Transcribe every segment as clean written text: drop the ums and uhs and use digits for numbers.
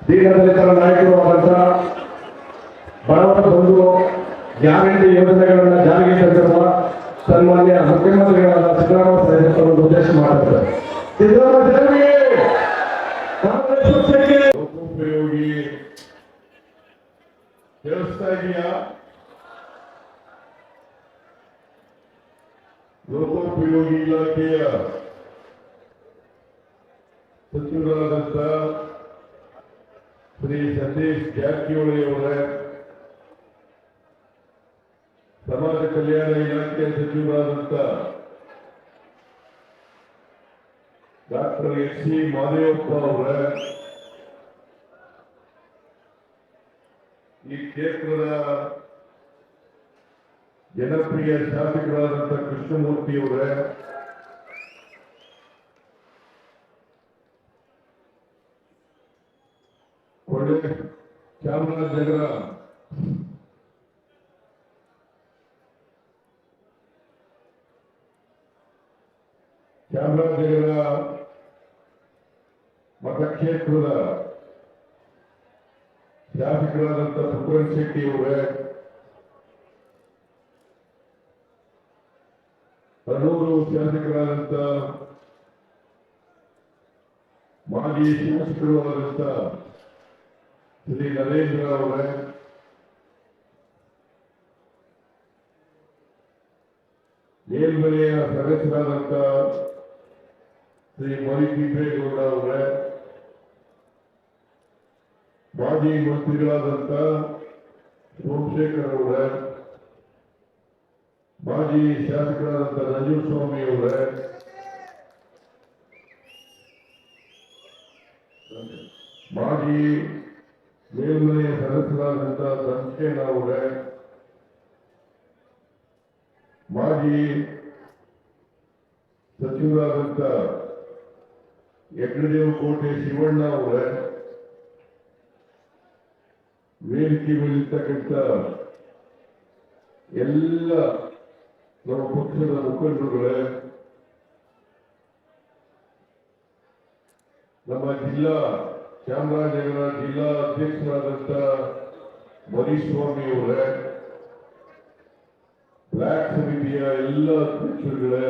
ದೀನದಲಿತರ ನಾಯಕರು ಆದಂತಹ ಬಡವರ ಬಂಧು ಗ್ಯಾರಂಟಿ ಯೋಜನೆಗಳನ್ನು ಜಾರಿಗೆ ತಂದಿರುವ ಸನ್ಮಾನ್ಯ ಮುಖ್ಯಮಂತ್ರಿಗಳಾದ ಸಿದ್ದರಾಮಯ್ಯ ಸಾಹೇಬರನ್ನು ಉದ್ದೇಶ ಮಾಡುತ್ತಾರೆ. ಸಿದ್ದರಾಮಯ್ಯ ಲೋಕೋಪಯೋಗಿ ಕೇಳಿಸ್ತಾ ಇದೆಯಾ? ಲೋಕೋಪಯೋಗಿ ಇಲಾಖೆಯ ಸಚಿವರಾದಂತ ಶ್ರೀ ಸತೀಶ್ ಜಾರಕಿಹೊಳಿ ಅವರ, ಸಮಾಜ ಕಲ್ಯಾಣ ಇಲಾಖೆಯ ಸಚಿವರಾದಂತ ಡಾಕ್ಟರ್ ಎಸ್ ಸಿ ಮಾದೇವಪ್ಪ ಅವರ, ಈ ಕ್ಷೇತ್ರದ ಜನಪ್ರಿಯ ಶಾಸಕರಾದಂಥ ಕೃಷ್ಣಮೂರ್ತಿ ಅವರ, ಒಳ್ಳೆ ಚಾಮರಾಜನಗರ ಮತಕ್ಷೇತ್ರದ ಶಾಸಕರಾದಂಥ ಪುಟ್ಟರಂಗ ಶೆಟ್ಟಿ ಅವರೇ, ಹನೂರು ಶಾಸಕರಾದಂಥ ಮಾಜಿ ಶಾಸಕರು ಆದಂಥ ಶ್ರೀ ನರೇಂದ್ರ ಅವರೇ, ಮೇಲ್ಮನೆಯ ಸದಸ್ಯರಾದಂಥ ಶ್ರೀ ಮರಿತಿಬ್ಬೇಗೌಡ ಅವರೇ, ಮಾಜಿ ಮಂತ್ರಿಗಳಾದಂಥ ಸೋಮಶೇಖರ್ ಅವರೇ, ಮಾಜಿ ಶಾಸಕರಾದಂಥ ನಂಜುಸ್ವಾಮಿ ಅವರೇ, ಮಾಜಿ ಮೇಲ್ಮನೆಯ ಸದಸ್ಯರಾದಂಥ ಧನಸೇನ ಅವರೇ, ಮಾಜಿ ಸಚಿವರಾದಂಥ ಯಜ್ಞದೇವಕೋಟೆ ಶಿವಣ್ಣ ಅವರೇ, ವೇದಿಕೆ ಮೇಲಿರ್ತಕ್ಕಂಥ ಎಲ್ಲ ನಮ್ಮ ಪಕ್ಷದ ಮುಖಂಡರುಗಳೇ, ನಮ್ಮ ಜಿಲ್ಲಾ ಚಾಮರಾಜನಗರ ಜಿಲ್ಲಾ ಅಧ್ಯಕ್ಷರಾದಂಥ ಮರಿಸ್ವಾಮಿ ಅವರೇ, ಬ್ಲಾಕ್ ಸಮಿತಿಯ ಎಲ್ಲ ಅಧ್ಯಕ್ಷರುಗಳೇ,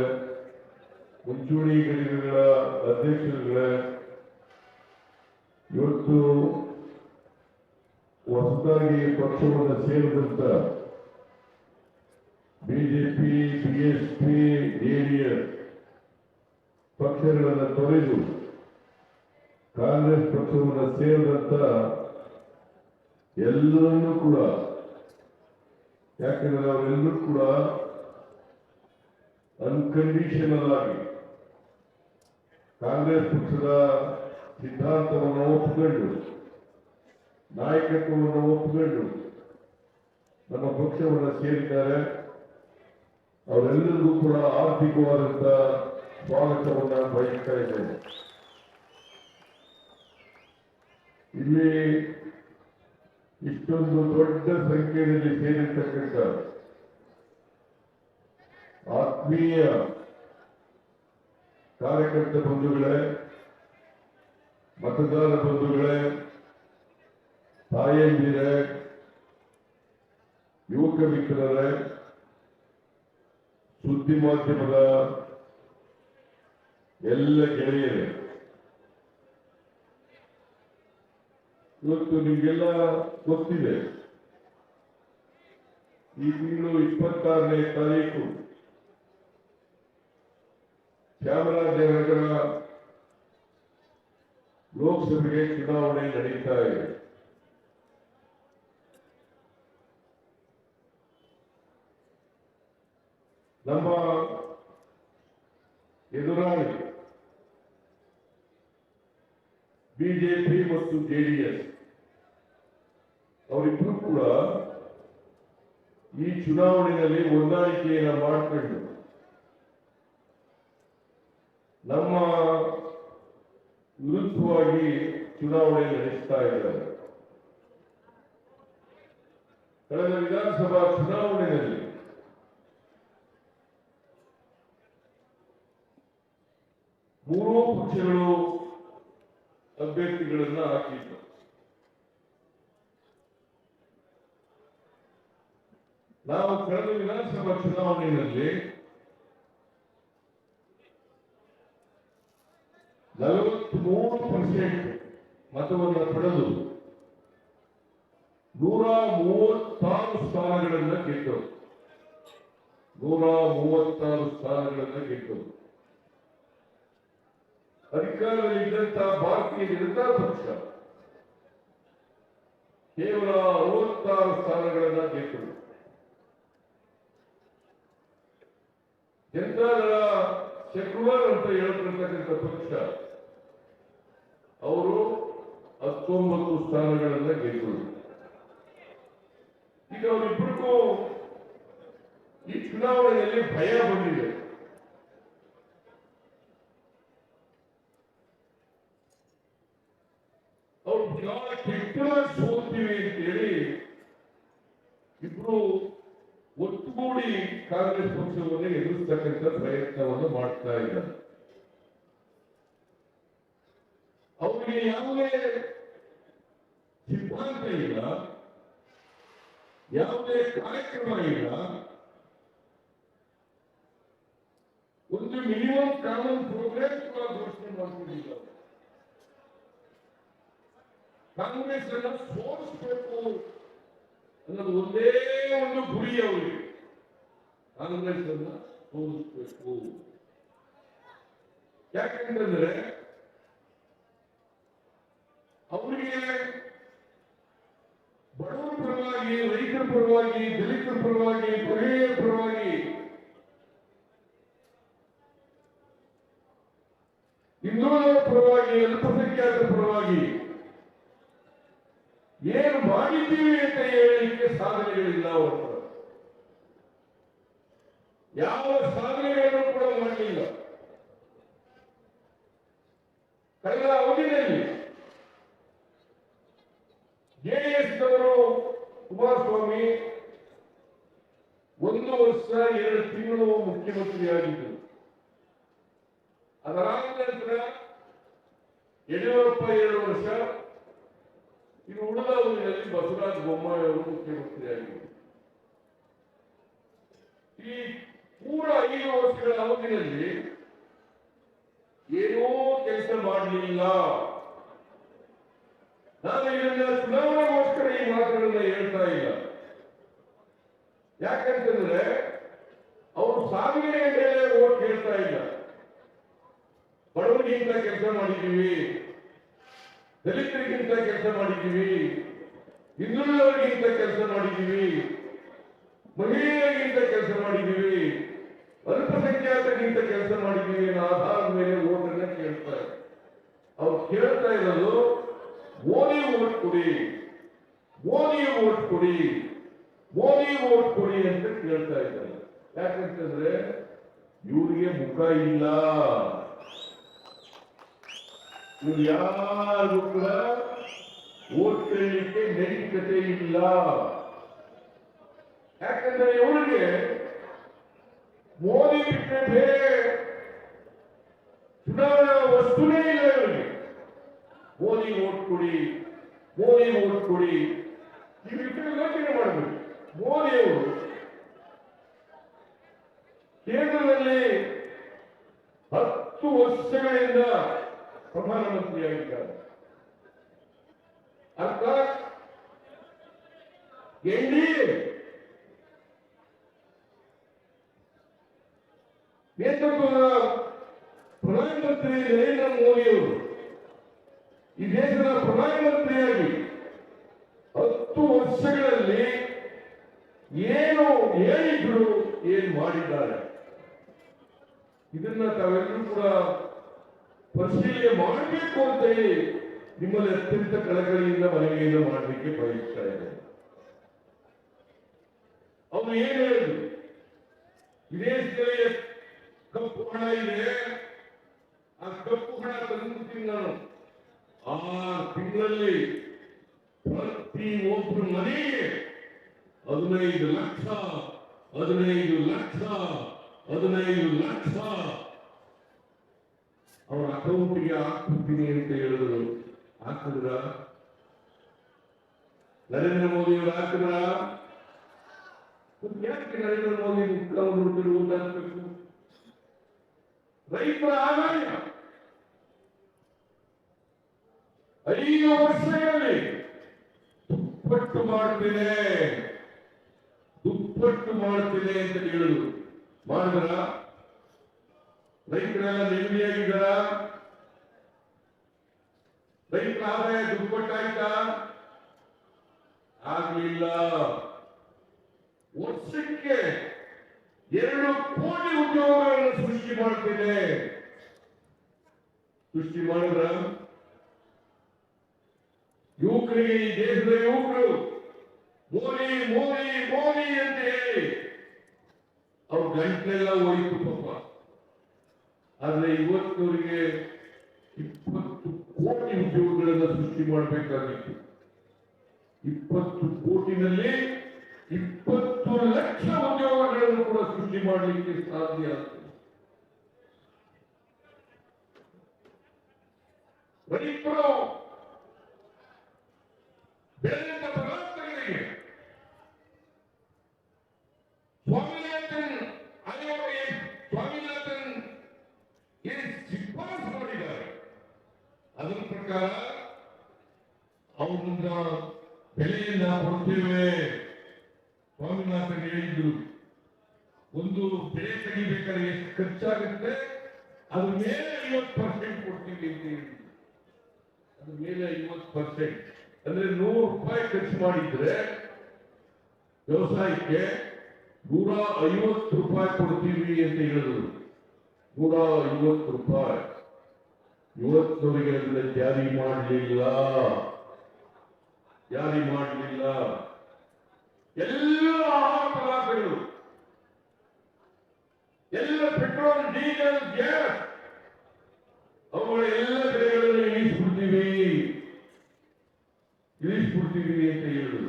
ಮುಂಚೂಣಿ ಘಟಕಗಳ ಅಧ್ಯಕ್ಷರುಗಳೇ, ಇವತ್ತು ಹೊಸದಾಗಿ ಪಕ್ಷವನ್ನು ಸೇರಿದಂತ ಬಿಜೆಪಿ, ಬಿಎಸ್ಪಿ, ಜೆಡಿಎಸ್ ಪಕ್ಷಗಳನ್ನು ತೊರೆದು ಕಾಂಗ್ರೆಸ್ ಪಕ್ಷವನ್ನು ಸೇರಿದಂತ ಎಲ್ಲರನ್ನೂ ಕೂಡ, ಯಾಕಂದ್ರೆ ಅವರೆಲ್ಲರೂ ಕೂಡ ಅನ್ಕಂಡೀಷನಲ್ ಆಗಿ ಕಾಂಗ್ರೆಸ್ ಪಕ್ಷದ ಸಿದ್ಧಾಂತವನ್ನು ಒಪ್ಪಿಕೊಂಡು, ನಾಯಕತ್ವವನ್ನು ಒಪ್ಪಿಕೊಂಡು ನಮ್ಮ ಪಕ್ಷವನ್ನು ಸೇರಿದ್ದಾರೆ. ಅವರೆಲ್ಲರಿಗೂ ಕೂಡ ಆರ್ಥಿಕವಾದಂತ ಸ್ವಾಗತವನ್ನು ಬಯಸ್ತಾ ಇದ್ದೇನೆ. ಇಲ್ಲಿ ಇಷ್ಟೊಂದು ದೊಡ್ಡ ಸಂಖ್ಯೆಯಲ್ಲಿ ಸೇರಿರ್ತಕ್ಕಂಥ ಆತ್ಮೀಯ ಕಾರ್ಯಕರ್ತ ಬಂಧುಗಳೇ, ಮತದಾರ ಬಂಧುಗಳೇ, ತಾಯಂದಿರೇ, ಯುವಕ ಮಿತ್ರರೇ, ಸುದ್ದಿ ಮಾಧ್ಯಮದ ಎಲ್ಲ ಗೆಳೆಯರೇ, ಇವತ್ತು ನಿಮಗೆಲ್ಲ ಗೊತ್ತಿದೆ, ಈ ತಿಂಗಳು 26ನೇ ತಾರೀಕು ಚಾಮರಾಜನಗರ ಲೋಕಸಭೆಗೆ ಚುನಾವಣೆ ನಡೀತಾ ಇದೆ. ನಮ್ಮ ಎದುರಾಳಿ ಬಿಜೆಪಿ ಮತ್ತು ಜೆಡಿಎಸ್ ಅವರಿಬ್ಬರು ಕೂಡ ಈ ಚುನಾವಣೆಯಲ್ಲಿ ಹೊಂದಾಣಿಕೆಯನ್ನು ಮಾಡಿಕೊಂಡು ನಮ್ಮ ವಿರುದ್ಧವಾಗಿ ಚುನಾವಣೆ ನಡೆಸ್ತಾ ಇದ್ದಾರೆ. ಕಳೆದ ವಿಧಾನಸಭಾ ಚುನಾವಣೆಯಲ್ಲಿ ಮೂರೂ ಪಕ್ಷಗಳು ಅಭ್ಯರ್ಥಿಗಳನ್ನ ಹಾಕಿದ್ರು. ನಾವು ಕಳೆದ ವಿಧಾನಸಭಾ ಚುನಾವಣೆಯಲ್ಲಿ 43% ಮತವನ್ನು ಪಡೆದು 136 ಸ್ಥಾನಗಳನ್ನು ಗೆದ್ದು 136 ಸ್ಥಾನಗಳನ್ನು ಗೆದ್ದು ಅಧಿಕಾರದಲ್ಲಿದ್ದಂತಹ ಭಾರತೀಯ ಜನತಾ ಪಕ್ಷ ಕೇವಲ 66 ಸ್ಥಾನಗಳನ್ನು ಗೆದ್ದು ಜನತಾದಳ ಸೆಕ್ಯುಲರ್ ಅಂತ ಹೇಳ್ತಿರ್ತಕ್ಕಂಥ ಪಕ್ಷ ಅವರು 19 ಸ್ಥಾನಗಳನ್ನ ಗೆದ್ದರು. ಈಗ ಅವರಿಬ್ಬರಿಗೂ ಈ ಚುನಾವಣೆಯಲ್ಲಿ ಭಯ ಬಂದಿದೆ. ಅವರು ಯಾವ ಕೆಟ್ಟದಾಗಿ ಸೋಲ್ತೀವಿ ಅಂತೇಳಿ ಇಬ್ರು ಒಟ್ಟುಗೂಡಿ ಕಾಂಗ್ರೆಸ್ ಪಕ್ಷವನ್ನು ಎದುರಿಸತಕ್ಕಂಥ ಪ್ರಯತ್ನವನ್ನು ಮಾಡ್ತಾ ಇದ್ದಾರೆ. ಅವರಿಗೆ ಯಾವುದೇ ಸಿದ್ಧಾಂತ ಇಲ್ಲ, ಯಾವುದೇ ಕಾರ್ಯಕ್ರಮ ಇಲ್ಲ, ಒಂದು ಮಿನಿಮಮ್ ಕಾಮನ್ ಪ್ರೋಗ್ರೆಸ್ ಕೂಡ ಘೋಷಣೆ ಮಾಡ್ಕೊಂಡಿಲ್ಲ. ಕಾಂಗ್ರೆಸ್ ಅನ್ನು ಸೋಲಿಸಬೇಕು ಅನ್ನೋದು ಒಂದೇ ಒಂದು ಗುರಿ ಅವರಿಗೆ. ಕಾಂಗ್ರೆಸ್ ಅನ್ನ ಸೋಲಿಸಬೇಕು. ಯಾಕಂತಂದ್ರೆ ಅವರಿಗೆ ಬಡವರ ಪರವಾಗಿ, ರೈತರ ಪರವಾಗಿ, ದಲಿತರ ಪರವಾಗಿ, ಮಹಿಳೆಯರ ಪರವಾಗಿ, ಹಿಂದುಳಿದವರ ಪರವಾಗಿ, ಅಲ್ಪಸಂಖ್ಯಾತರ ಪರವಾಗಿ ಏನು ಮಾಡಿದ್ದೀವಿ ಅಂತ ಹೇಳಲಿಕ್ಕೆ ಸಾಧನೆಗಳಿಲ್ಲ. ಅವರು ಯಾವ ಸಾಧನೆಗಳನ್ನು ಕೂಡ ಮಾಡಲಿಲ್ಲ. ಕಳೆದ ಅವಧಿಯಲ್ಲಿ ಜೆಡಿಎಸ್ನವರು ಕುಮಾರಸ್ವಾಮಿ 1 ವರ್ಷ 2 ತಿಂಗಳು ಮುಖ್ಯಮಂತ್ರಿಯಾಗಿದ್ದರು. ಅದರ ನಂತರ ಯಡಿಯೂರಪ್ಪ 2 ವರ್ಷ, ಇನ್ನು ಉಳಿದ ಅವಧಿಯಲ್ಲಿ ಬಸವರಾಜ ಬೊಮ್ಮಾಯಿ ಅವರು ಮುಖ್ಯಮಂತ್ರಿಯಾಗಿದ್ದರು. ಈ ಪೂರ 5 ವರ್ಷಗಳ ಅವಧಿಯಲ್ಲಿ ಏನೂ ಕೆಲಸ ಮಾಡಲಿಲ್ಲ. ನಾನು ಇದನ್ನ ಚುನಾವಣೆಗೋಸ್ಕರ ಈ ಮಾತುಗಳನ್ನ ಹೇಳ್ತಾ ಇಲ್ಲ. ಯಾಕಂತಂದ್ರೆ ಅವರು ಸಾಧನೆಯ ಮೇಲೆ ಓಟ್ ಕೇಳ್ತಾ ಇಲ್ಲ. ಬಡವರಿಗಿಂತ ಕೆಲಸ ಮಾಡಿದ್ದೀವಿ, ದಲಿತರಿಗಿಂತ ಕೆಲಸ ಮಾಡಿದ್ದೀವಿ, ಹಿಂದುಳಿದವರಿಗಿಂತ ಕೆಲಸ ಮಾಡಿದ್ದೀವಿ, ಮಹಿಳೆಯರಿಗಿಂತ ಕೆಲಸ ಮಾಡಿದ್ದೀವಿ, ಅಲ್ಪಸಂಖ್ಯಾತರಿಗಿಂತ ಕೆಲಸ ಮಾಡಿದ್ದೀವಿ ಅನ್ನೋ ಆಧಾರದ ಮೇಲೆ ಓಟನ್ನ ಕೇಳ್ತಾರೆ. ಅವ್ರು ಕೇಳ್ತಾ ಇರೋದು ಮೋದಿ ಓಟ್ ಕೊಡಿ, ಮೋದಿ ಓಟ್ ಕೊಡಿ, ಮೋದಿ ಓಟ್ ಕೊಡಿ ಅಂತ ಕೇಳ್ತಾ ಇದ್ದಾರೆ. ಯಾಕಂತಂದ್ರೆ ಇವರಿಗೆ ಮುಖ ಇಲ್ಲ. ಇವ್ರು ಯಾರು ಕೂಡ ಓಟ್ ಕೇಳಲಿಕ್ಕೆ ನೈತಿಕತೆ ಇಲ್ಲ. ಯಾಕಂದ್ರೆ ಇವರಿಗೆ ಮೋದಿ ಬಿಟ್ಟರೆ ಬೇರೆ ಚುನಾವಣಾ ವಸ್ತುನೇ ಇಲ್ಲ. ಇವರಿಗೆ ಮೋದಿ ಓಟ್ ಕೊಡಿ, ಮೋದಿ ಓಟ್ ಕೊಡಿ, ಈ ವಿಷಯ ಯೋಚನೆ ಮಾಡಬೇಕು. ಮೋದಿ ಅವರು ಕೇಂದ್ರದಲ್ಲಿ 10 ವರ್ಷಗಳಿಂದ ಪ್ರಧಾನಮಂತ್ರಿಯಾಗಿದ್ದಾರೆ. ಅರ್ಥಾತ್ ಎನ್ಡಿಎ ನೇತೃತ್ವದ ಪ್ರಧಾನಮಂತ್ರಿ ನರೇಂದ್ರ ಮೋದಿ ಅವರು ಈ ದೇಶದ ಪ್ರಧಾನಮಂತ್ರಿಯಾಗಿ 10 ವರ್ಷಗಳಲ್ಲಿ ಏನು ಹೇಳಿದ್ರು, ಏನು ಮಾಡಿದ್ದಾರೆ, ಇದನ್ನ ತಾವೆಲ್ಲರೂ ಕೂಡ ಪರಿಶೀಲನೆ ಮಾಡಬೇಕು ಅಂತ ಹೇಳಿ ನಿಮ್ಮಲ್ಲಿ ಅತ್ಯಂತ ಕಳಕಳಿಯಿಂದ ಮನವಿಯನ್ನು ಮಾಡಲಿಕ್ಕೆ ಬಯಸ್ತಾ ಇದ್ದಾರೆ. ಅವರು ಏನು ಹೇಳಿದ್ರು, ವಿದೇಶದಲ್ಲಿ ಕಪ್ಪು ಹಣ ಇದೆ, ಆ ಕಪ್ಪು ಹಣ ತಂದುಬಿಡ್ತೀನಿ ನಾನು. 6 ತಿಂಗಳಲ್ಲಿ ಪ್ರತಿ ಒಬ್ಬರು ಮನೆಗೆ 15 ಲಕ್ಷ 15 ಲಕ್ಷ 15 ಲಕ್ಷ ಅವರ ಅಕೌಂಟ್ಗೆ ಹಾಕ್ಬಿಡ್ತೀನಿ ಅಂತ ಹೇಳಿದ್ರು. ಹಾಕಿದ್ರ? ನರೇಂದ್ರ ಮೋದಿ ಅವರು ಹಾಕಿದ್ರ? ಯಾಕೆ ನರೇಂದ್ರ ಮೋದಿ ಮುಖ್ಯಮಂತ್ರಿಗಳು ಬೇಕು? ರೈತರ ಆದಾಯ 5 ವರ್ಷಗಳಲ್ಲಿ ದುಪ್ಪಟ್ಟು ಮಾಡ್ತೇನೆ ಅಂತ ಹೇಳಿದ್ರು. ಮಾಡಿದ್ರ? ರೈತರೆಲ್ಲ ನೆಮ್ಮದಿಯಾಗಿದ್ದಾರ? ರೈತರ ಆದಾಯ ದುಪ್ಪಟ್ಟಾಯ್ತಾ? ಆಗಲಿಲ್ಲ. ವರ್ಷಕ್ಕೆ 2 ಕೋಟಿ ಉದ್ಯೋಗಗಳನ್ನು ಸೃಷ್ಟಿ ಮಾಡಿದ್ರ? ಯುವಕರಿಗೆ, ಈ ದೇಶದ ಯುವಕರು ಮೋದಿ ಮೋದಿ ಮೋದಿ ಅಂತ ಹೇಳಿ ಅವ್ರ ಗಂಟೆಲ್ಲ ಹೋಯಿತು ಪಾಪ. ಆದ್ರೆ ಇವತ್ತವರಿಗೆ 20 ಕೋಟಿ ಉದ್ಯೋಗಗಳನ್ನು ಸೃಷ್ಟಿ ಮಾಡಬೇಕಾಗಿತ್ತು. 20 ಕೋಟಿನಲ್ಲಿ 20 ಲಕ್ಷ ಉದ್ಯೋಗಗಳನ್ನು ಕೂಡ ಸೃಷ್ಟಿ ಮಾಡಲಿಕ್ಕೆ ಸಾಧ್ಯ ಆಗ್ತದೆ. ರೈತರು ಬೆಳೆದ ಪದಾರ್ಥಗಳಿಗೆ ಸ್ವಾಮಿನಾಥನ್ ಶಿಫಾರಸು ಮಾಡಿದ್ದಾರೆ. ಅದರ ಪ್ರಕಾರ ಅವರಿಂದ ಬೆಲೆಯನ್ನ ಕೊಡ್ತೇವೆ. ಸ್ವಾಮಿನಾಥನ್ ಹೇಳಿದ್ರು, ಒಂದು ಬೆಳೆ ತೆಗಿಬೇಕಾದ್ರೆ ಎಷ್ಟು ಖರ್ಚಾಗುತ್ತೆ ಅದ್ರ ಮೇಲೆ 50% ಕೊಡ್ತೀವಿ ಅಂತ ಹೇಳಿದ್ರು. ಅದ್ರ ಮೇಲೆ 50% ಅಂದ್ರೆ 100 ರೂಪಾಯಿ ಖರ್ಚು ಮಾಡಿದ್ರೆ ವ್ಯವಸಾಯಕ್ಕೆ 150 ರೂಪಾಯಿ ಕೊಡ್ತೀವಿ ಅಂತ ಹೇಳಿದ್ರು. 150 ರೂಪಾಯಿ ಇವತ್ತವರಿಗೆ ಅದನ್ನ ಜಾರಿ ಮಾಡಲಿಲ್ಲ. ಎಲ್ಲ ಆಹಾರ ಪದಾರ್ಥಗಳು, ಎಲ್ಲ ಪೆಟ್ರೋಲ್, ಡೀಸೆಲ್, ಗ್ಯಾಸ್ ಅವುಗಳ ಎಲ್ಲ ಬೆಲೆಗಳನ್ನು ಇಳಿಸ್ಬಿಡ್ತೀವಿ ಅಂತ ಹೇಳಿದ್ರು.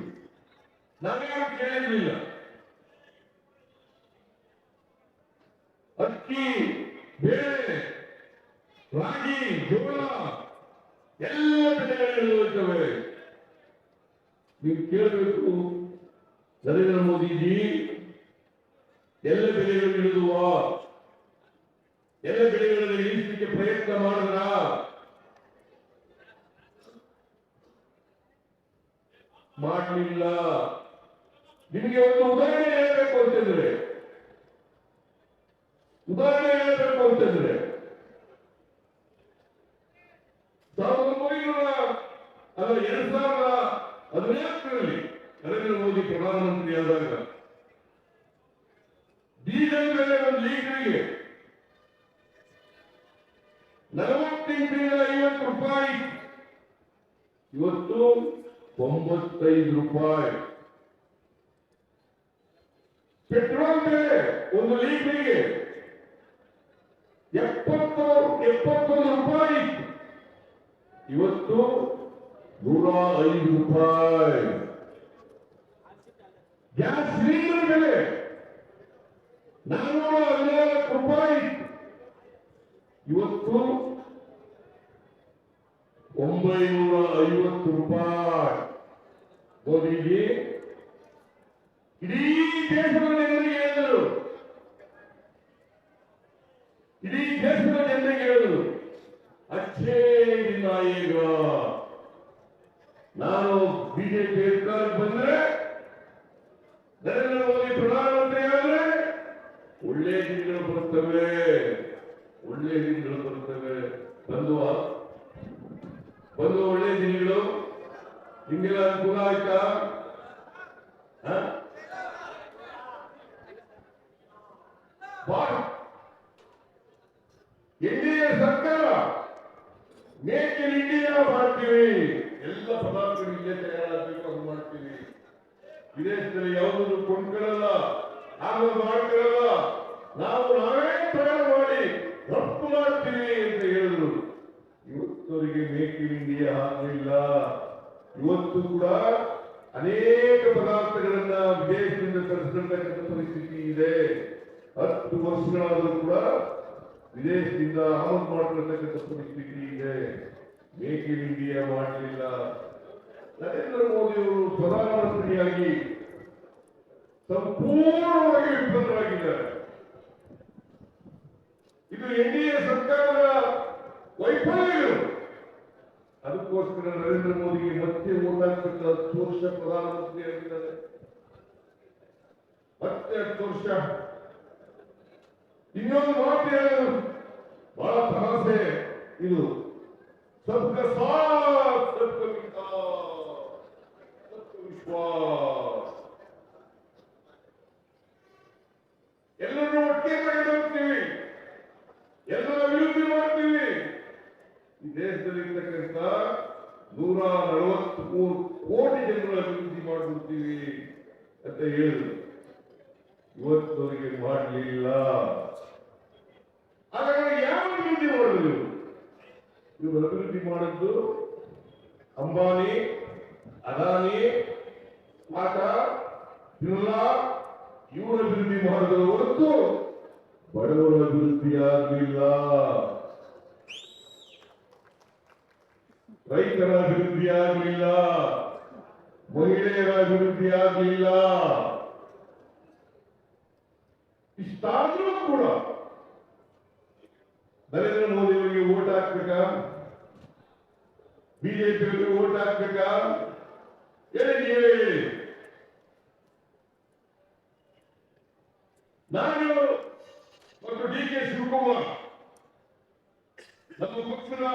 ನಾವ್ಯಾರು ಕೇಳಿರಲಿಲ್ಲ. ಅಕ್ಕಿ, ಬೇಳೆ, ರಾಗಿ, ಜೋಳ ಎಲ್ಲ ಬೆಲೆಗಳು ಇಳಿಯುತ್ತವೆ. ನೀವು ಕೇಳಬೇಕು, ನರೇಂದ್ರ ಮೋದಿಜಿ ಎಲ್ಲ ಬೆಲೆಗಳು ಇಳಿದುವ? ಎಲ್ಲ ಬೆಳೆಗಳನ್ನು ಇಳಿಸಲಿಕ್ಕೆ ಪ್ರಯತ್ನ ಮಾಡಿದ್ರ? ಮಾಡಲಿಲ್ಲ. ನಿಮಗೆ ಒಂದು ಉದಾಹರಣೆ ಹೇಳಬೇಕು ಅಂತಂದ್ರೆ 2014ರಲ್ಲಿ ನರೇಂದ್ರ ಮೋದಿ ಪ್ರಧಾನಮಂತ್ರಿ ಆದಾಗ ಡೀಸೆಲ್ ಬೆಲೆ ಒಂದು ಲೀಟರ್ಗೆ 4850 ರೂಪಾಯಿ. ಇವತ್ತು 95 ರೂಪಾಯಿ. ಪೆಟ್ರೋಲ್ ಬೆಲೆ ಒಂದು ಲೀಟರ್ಗೆ 71 ರೂಪಾಯಿ. ಇವತ್ತು 105 ರೂಪಾಯಿ. ಗ್ಯಾಸ್ ಸಿಲಿಂಡರ್ ಬೆಲೆ 414 ರೂಪಾಯಿ. ಇವತ್ತು 950 ರೂಪಾಯಿ. ಮೋದಿಜಿ ಇಡೀ ದೇಶದ ಜನರಿಗೆ ಹೇಳಿದರು, ಅಚ್ಚೇ ದಿನ ಈಗ ನಾನು ಬಿಜೆಪಿ ಸರ್ಕಾರಕ್ಕೆ ಬಂದ್ರೆ, ನರೇಂದ್ರ ಮೋದಿ ಪ್ರಧಾನಮಂತ್ರಿ ಆದ್ರೆ ಒಳ್ಳೆ ದಿನಗಳು ಬರ್ತವೆ. ಬಂದು ಒಳ್ಳೆ ದಿನಗಳು ನಿಮ್ಗೆಲ್ಲ ಅನುಕೂಲ ಆಯ್ತಾ? ಎನ್ಡಿಎ ಸರ್ಕಾರ ಮೇಕ್ ಇನ್ ಇಂಡಿಯಾ ಮಾಡ್ತೀವಿ. ಎಲ್ಲ ಪದಾರ್ಥಗಳು ಇಲ್ಲೇ ತಯಾರಾಗಬೇಕು ಅಂತ ಮಾಡ್ತೀವಿ. ವಿದೇಶದಲ್ಲಿ ಯಾವುದನ್ನು ಕೊಂಡ್ಕೊಳ್ಳಲ್ಲ, ಹಾಗೂ ಮಾಡ್ಕೊಳ್ಳಲ್ಲ. ನಾವೇ ತಯಾರು ಮಾಡಿ ರಫ್ತು ಮಾಡ್ತೀವಿ ಅಂತ ಹೇಳಿದ್ರು. ಇವತ್ತವರಿಗೆ ಮೇಕ್ ಇನ್ ಇಂಡಿಯಾ ಆಗಲಿಲ್ಲ. ಇವತ್ತು ಕೂಡ ಅನೇಕ ಪದಾರ್ಥಗಳನ್ನ ವಿದೇಶದಿಂದ ತರಿಸಿರ್ತಕ್ಕಂಥ ಪರಿಸ್ಥಿತಿ ಇದೆ. 10 ವರ್ಷಗಳಾದರೂ ಕೂಡ ವಿದೇಶದಿಂದ ಆಮದು ಮಾಡಿರ್ತಕ್ಕಂಥ ಪರಿಸ್ಥಿತಿ ಇದೆ. ಮೇಕ್ ಇನ್ ಇಂಡಿಯಾ ಮಾಡಲಿಲ್ಲ. ನರೇಂದ್ರ ಮೋದಿ ಅವರು ಪ್ರಧಾನಮಂತ್ರಿಯಾಗಿ ಸಂಪೂರ್ಣವಾಗಿ ವಿಫಲರಾಗಿದ್ದಾರೆ. ಇದು ಎನ್ಡಿಎ ಸರ್ಕಾರದ ವೈಫಲ್ಯಗಳು. ಅದಕ್ಕೋಸ್ಕರ ನರೇಂದ್ರ ಮೋದಿಗೆ ಮತ್ತೆ 10 ವರ್ಷ ಪ್ರಧಾನಮಂತ್ರಿ ಆಗಿದ್ದಾರೆ. ಮತ್ತೆ 10 ವರ್ಷ. ಇನ್ನೊಂದು ಮಾತು ಹೇಳೋದು ಬಹಳ ತಮಾಷೆ ಇದು. ಸಬ್ಕ ಸಾಥ್ ಸಬ್ಕ ವಿಕಾಸ್ ಸಬ್ಕ ವಿಶ್ವಾಸ್. ಎಲ್ಲರನ್ನೂ ಒಟ್ಟಿಗೆ ತಗೊಂಡು ಹೋಗ್ತೀವಿ, ಎಲ್ಲರ ಅಭಿವೃದ್ಧಿ ಮಾಡ್ತೀವಿ. ಈ ದೇಶದಲ್ಲಿರ್ತಕ್ಕಂಥ 143 ಕೋಟಿ ಜನರ ಅಭಿವೃದ್ಧಿ ಮಾಡ್ಬಿಡ್ತೀವಿ ಅಂತ ಹೇಳಿದ್ರು. ಇವತ್ತವರಿಗೆ ಮಾಡಲಿಲ್ಲ. ಹಾಗಾದ್ರೆ ಯಾವ ಅಭಿವೃದ್ಧಿ ಮಾಡಿದ್ರು? ಇವರು ಅಭಿವೃದ್ಧಿ ಮಾಡಿದ್ದು ಅಂಬಾನಿ, ಅದಾನಿ, ಟಾಟಾ, ಬಿರ್ಲಾ ಇವರು ಅಭಿವೃದ್ಧಿ ಮಾಡಿದ್ರು ಹೊರತು ಬಡವರ ಅಭಿವೃದ್ಧಿ ಆಗಲಿಲ್ಲ. ರೈತರ ಅಭಿವೃದ್ಧಿ ಆಗಲಿಲ್ಲ, ಮಹಿಳೆಯರ ಅಭಿವೃದ್ಧಿ ಆಗಲಿಲ್ಲ. ಇಷ್ಟಾದ್ರೂ ಕೂಡ ನರೇಂದ್ರ ಮೋದಿ ಅವರಿಗೆ ಓಟ್ ಹಾಕ್ಬೇಕಾ, ಬಿಜೆಪಿಯವರಿಗೆ ಓಟ್ ಹಾಕ್ಬೇಕಾ? ಹೇಳಿ, ನೀವೇ ಹೇಳಿ. ನಾನು ಮತ್ತು ಡಿ.ಕೆ. ಶಿವಕುಮಾರ್ ನಮ್ಮ ಪಕ್ಷದ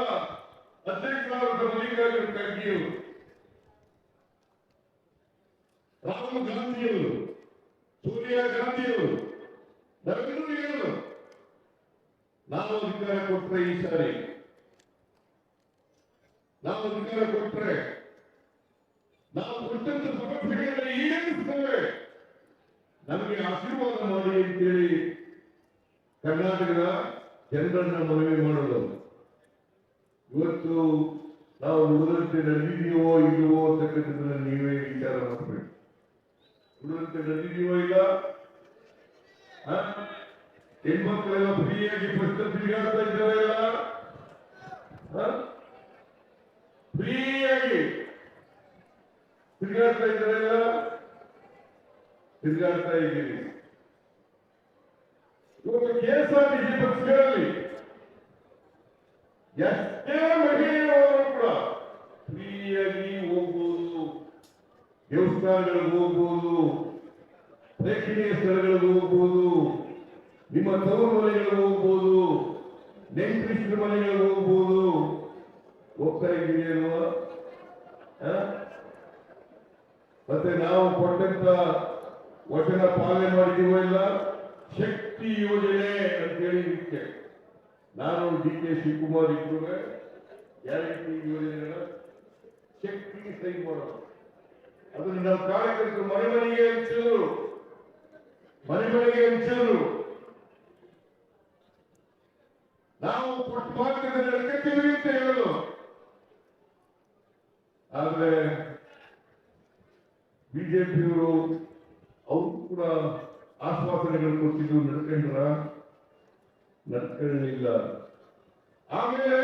ಅಧ್ಯಕ್ಷರಾದ ಮಲ್ಲಿಕಾರ್ಜುನ ಖರ್ಗೆಯವರು, ರಾಹುಲ್ ಗಾಂಧಿಯವರು, ಸೋನಿಯಾ ಗಾಂಧಿಯವರು ನಾವೆಲ್ಲರೂ ಹೇಳೋದು, ನಾವು ಅಧಿಕಾರ ಕೊಟ್ಟರೆ ಈ ಸಾರಿ ನಾವು ಅಧಿಕಾರ ಕೊಟ್ಟರೆ ನಾವು ಕೊಟ್ಟಂತ ಸಮಸ್ಯೆಗಳನ್ನು ಈಡೇರಿಸ್ತೇವೆ, ನಮಗೆ ಆಶೀರ್ವಾದ ಮಾಡಿ ಅಂತೇಳಿ ಕರ್ನಾಟಕದ ಜನರನ್ನ ಮನವಿ ಮಾಡೋದು. ಇವತ್ತು ನಾವು ನುಡಿದಂತೆ ನಡೆದಿದೆಯೋ ಇಲ್ಲವೋ ಅಂತಕ್ಕಂಥದ್ದನ್ನ ನೀವೇ ವಿಚಾರ ಮಾಡಬೇಕು. ನುಡಿದಂತೆ ನಡೆದಿದೆಯೋ ಇಲ್ಲ? ಹೆಣ್ಮಕ್ಳೆಲ್ಲ ಫ್ರೀಯಾಗಿ ಬಸ್ ತಿರುಗಾಡ್ತಾ ಇದ್ದಾರೆಲ್ಲ, ಫ್ರೀಯಾಗಿ ತಿರುಗಾಡ್ತಾ ಇದ್ದಾರೆಲ್ಲ, ತಿರುಗಾಡ್ತಾ ಇದ್ದೀರಿ. ಇವತ್ತು KSRTC ಬಸ್ಗಳಲ್ಲಿ ಎಷ್ಟೇ ಮಹಿಳೆಯರು ಕೂಡ ಫ್ರೀಯಾಗಿ ಹೋಗ್ಬೋದು, ದೇವಸ್ಥಾನಗಳಿಗೆ ಹೋಗ್ಬೋದು, ಪ್ರೇಕ್ಷಣೀಯ ಸ್ಥಳಗಳಿಗೆ ಹೋಗ್ಬೋದು, ನಿಮ್ಮ ತವರು ಮನೆಗಳಿಗೆ ಹೋಗ್ಬೋದು, ನೆಂಟರಿಷ್ಠರ ಮನೆಗಳಿಗೆ ಹೋಗ್ಬೋದು. ಹೋಗ್ತಾ ಇದ್ದೀವಿ ಅಲ್ವಾ? ಮತ್ತೆ ನಾವು ಕೊಟ್ಟಂತ ವಚನ ಪಾಲನೆ ಮಾಡಿದೀವೋ ಇಲ್ಲ? ಶಕ್ತಿ ಯೋಜನೆ ಅಂತೇಳಿ ಇದಕ್ಕೆ ನಾನು ಡಿ.ಕೆ. ಶಿವಕುಮಾರ್ ಇದ್ರು ಗ್ಯಾರಂಟಿ ಯೋಜನೆಗಳ ಶಕ್ತಿಗೆ ಸಹಿ ಮಾಡೋದು. ಅದನ್ನು ನಾವು ಕಾರ್ಯಕರ್ತರು ಮನೆ ಮನೆಗೆ ಹಂಚಿದ್ರು, ನಾವು ಕೊಟ್ಟ ಮಾರ್ಗದಲ್ಲಿ ನಡ್ಕತ್ತೀವಿ ಅಂತ ಹೇಳೋದು. ಆದ್ರೆ ಬಿಜೆಪಿಯವರು ಅವರು ಕೂಡ ಆಶ್ವಾಸನೆಗಳು ಕೊಟ್ಟಿದ್ದು ನಡ್ಕೊಳ್ಳಿಲ್ಲ. ಆಮೇಲೆ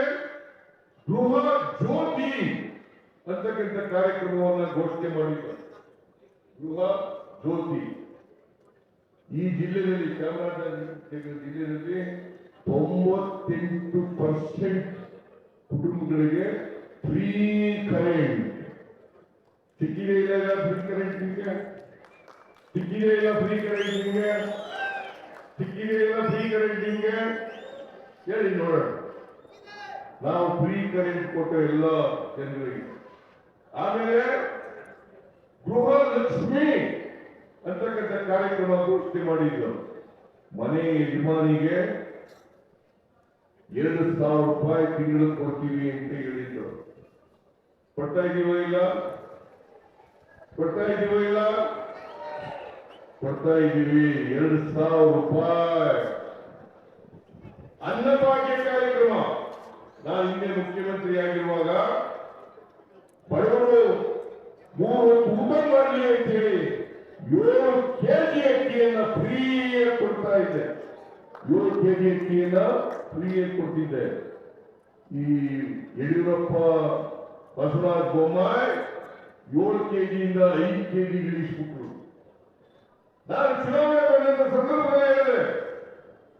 ಗೃಹ ಜ್ಯೋತಿ ಅಂತಕ್ಕಂಥ ಕಾರ್ಯಕ್ರಮವನ್ನು ಘೋಷಣೆ ಮಾಡಿದ್ದಾರೆ. ಗೃಹ ಜ್ಯೋತಿ ಈ ಜಿಲ್ಲೆಯಲ್ಲಿ, ಚಾಮರಾಜನಗರ ಜಿಲ್ಲೆಯಲ್ಲಿ 98% ಕುಟುಂಬಗಳಿಗೆ ಫ್ರೀ ಕರೆಂಟ್ ಸಿಕ್ಕಿದೆ. ಇಲ್ಲ ಫ್ರೀ ಕರೆಂಟ್ ನಿಮಗೆ ಸಿಕ್ಕಿದೆ? ಇಲ್ಲ ಫ್ರೀ ಕರೆಂಟ್ ನಿಮಗೆ ಸಿಕ್ಕಿದೆ? ಇಲ್ಲ ಫ್ರೀ ಕರೆಂಟ್ ನಿಮಗೆ ಹೇಳಿ ನೋಡೋಣ. ನಾವು ಫ್ರೀ ಕರೆಂಟ್ ಕೊಟ್ಟ ಎಲ್ಲ ಜನರಿಗೆ. ಆಮೇಲೆ ಗೃಹ ಲಕ್ಷ್ಮಿ ಅಂತಕ್ಕಂಥ ಕಾರ್ಯಕ್ರಮ ಘೋಷಣೆ ಮಾಡಿದ್ರು. ಮನೆ ಯಜಮಾನಿಗೆ 2,000 ರೂಪಾಯಿ ತಿಂಗಳು ಕೊಡ್ತೀವಿ ಅಂತ ಹೇಳಿದ್ರು. ಕೊಡ್ತಾ ಇದೀವೋ ಇಲ್ಲ? ಕೊಡ್ತಾ ಇದೀವಿ. 2,000 ರೂಪಾಯಿ. ಅನ್ನಭಾಗ್ಯ ಕಾರ್ಯಕ್ರಮ ನಾನು ಹಿಂದೆ ಮುಖ್ಯಮಂತ್ರಿ ಆಗಿರುವಾಗ ಬಡವರು 3 ಊಟ ಮಾಡಲಿ ಅಂತ ಹೇಳಿ 7 ಕೆಜಿ ಅಕ್ಕಿಯನ್ನ ಫ್ರೀಯಾಗಿ ಕೊಡ್ತಾ ಇದ್ದೆ. 7 ಕೆಜಿ ಅಕ್ಕಿಯನ್ನ ಫ್ರೀಯಾಗಿ ಕೊಡ್ತಿದ್ದೆ. ಈ ಯಡಿಯೂರಪ್ಪ, ಬಸವರಾಜ ಬೊಮ್ಮಾಯಿ 7 ಕೆಜಿಯಿಂದ 5 ಕೆಜಿ ಇಳಿಸ್ಬಿಟ್ರು. ನಾನು ಚುನಾವಣೆ ಬಂದಂತ ಸಂದರ್ಭದಲ್ಲಿ ಹೇಳಿದೆ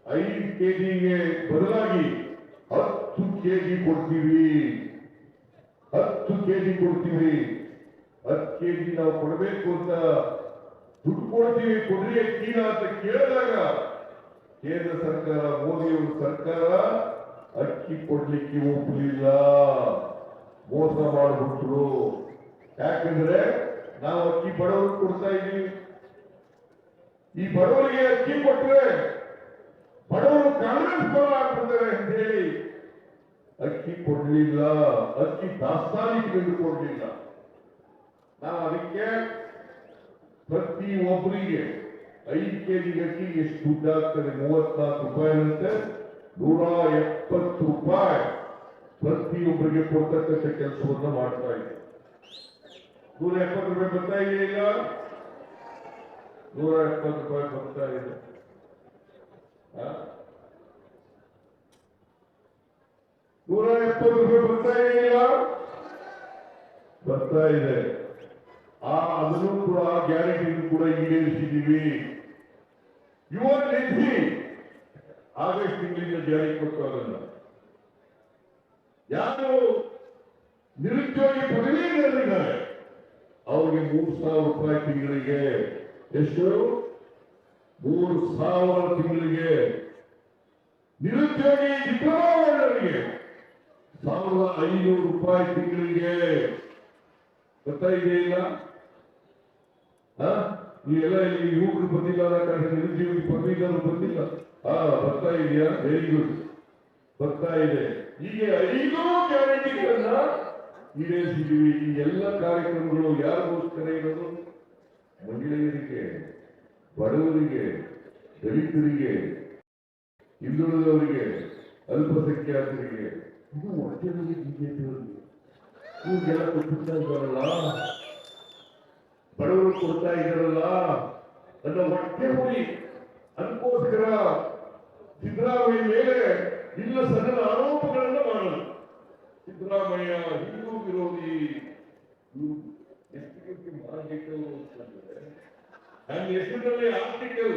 5 ಕೆಜಿಗೆ ಬದಲಾಗಿ 10 ಕೆಜಿ ಕೊಡ್ತೀವಿ, 10 ಕೆಜಿ ಕೊಡ್ತೀವಿ, 10 ಕೆಜಿ ನಾವು ಕೊಡಬೇಕು ಅಂತ ದುಡ್ಡು ಕೊಡ್ತೀವಿ, ಕೊಡ್ರಿ ಅಕ್ಕಿನ ಅಂತ ಕೇಳಿದಾಗ ಕೇಂದ್ರ ಸರ್ಕಾರ, ಮೋದಿಯವರ ಸರ್ಕಾರ ಅಕ್ಕಿ ಕೊಡ್ಲಿಕ್ಕೆ ಒಪ್ಪಲಿಲ್ಲ, ಮೋಸ ಮಾಡಿಬಿಟ್ರು. ಯಾಕಂದ್ರೆ ನಾವು ಅಕ್ಕಿ ಬಡವರಿಗೆ ಕೊಡ್ತಾ ಇದ್ದೀವಿ. ಈ ಬಡವರಿಗೆ ಅಕ್ಕಿ ಕೊಟ್ಟರೆ ಬಡವರು ಕಾಂಗ್ರೆಸ್ ಪರ ಆಗ್ಬಿಡ್ತಾರೆ ಅಂತ ಹೇಳಿ ಅಕ್ಕಿ ಕೊಡ್ಲಿಲ್ಲ, ಅಕ್ಕಿ ದಾಸ್ತಾನಿಗೆ ಕೊಡ್ಲಿಲ್ಲ. ನಾವು ಅದಕ್ಕೆ ಪ್ರತಿ ಒಬ್ಬರಿಗೆ 5 ಕೆಜಿ ಅಕ್ಕಿಗೆ ಎಷ್ಟು ದುಡ್ಡು ಆಗ್ತದೆ? 34 ರೂಪಾಯಿನಂತೆ 170 ರೂಪಾಯಿ ಪ್ರತಿಯೊಬ್ಬರಿಗೆ ಕೊಡ್ತಕ್ಕಂಥ ಕೆಲಸವನ್ನ ಮಾಡ್ತಾ ಇದೆ. 170 ರೂಪಾಯಿ ಬರ್ತಾ ಇದೆ, ಈಗ 170 ರೂಪಾಯಿ ಬರ್ತಾ ಇದೆ. 170 ರೂಪಾಯಿ ಬರ್ತಾ ಇದೆಯಲ್ಲ, ಬರ್ತಾ ಇದೆ. ಅದನ್ನು ಕೂಡ ಗ್ಯಾರಂಟಿ ಕೂಡ ಈಡೇರಿಸಿದ್ದೀವಿ. ಯುವ ನಿಧಿ ಆಗಸ್ಟ್ ತಿಂಗಳಿಂದ ಜಾರಿ ಕೊಟ್ಟು ಅದನ್ನ ಯಾರು ನಿರುದ್ಯೋಗಿ ಪದವೀಧರರಿದ್ದಾರೆ ಅವರಿಗೆ 3,000 ರೂಪಾಯಿ ತಿಂಗಳಿಗೆ. ಎಷ್ಟು? 3,000 ತಿಂಗಳಿಗೆ. ನಿರುದ್ಯೋಗಿ ಡಿಪ್ಲೊಮಾವರಿಗೆ 1,500 ರೂಪಾಯಿ ತಿಂಗಳಿಗೆ. ಬರ್ತಾ ಇದೆಯಿಲ್ಲ? ನೀವೆಲ್ಲ ಇಲ್ಲಿ ಯುವಕರು ಬಂದಿಲ್ಲ, ನಿರುದ್ಯೋಗಿ ಪದವೀಧರರು ಬಂದಿಲ್ಲ. ಬರ್ತಾ ಇದೆಯಾ? ವೆರಿ ಗುಡ್, ಬರ್ತಾ ಇದೆ. ಹೀಗೆ 5 ಗ್ಯಾರಂಟಿಗಳನ್ನ ಈಡೇರಿಸಿದ್ದೀವಿ. ಈ ಎಲ್ಲ ಕಾರ್ಯಕ್ರಮಗಳು ಯಾರಿಗೋಸ್ಕರ ಇರೋದು? ಮಹಿಳೆಯರಿಗೆ, ಬಡವರಿಗೆ, ದಲಿತರಿಗೆ, ಹಿಂದುಳಿದವರಿಗೆ, ಅಲ್ಪಸಂಖ್ಯಾತರಿಗೆ, ಇದು ಒಟ್ಟಿನಲ್ಲಿ ಬಿಜೆಪಿಯವರಿಗೆ ಇವ್ರಿಗೆಲ್ಲ ಕೊಡ್ತಾ ಇದ್ದಾರಲ್ಲ, ಬಡವರು ಕೊಡ್ತಾ ಇದ್ದಾರಲ್ಲ ನನ್ನ ಹೊಟ್ಟೆ ಹುಡಿ ಅದಕ್ಕೋಸ್ಕರ ಸಿದ್ದರಾಮಯ್ಯ ಮೇಲೆ ಇಲ್ಲ ಸದನ ಆರೋಪಗಳನ್ನ ಮಾಡಲು. ಸಿದ್ದರಾಮಯ್ಯ ಹಿಂದೂ ವಿರೋಧಿ, ನನ್ನ ಹೆಸರಿನಲ್ಲಿ ಆರ್ಟಿಕಲ್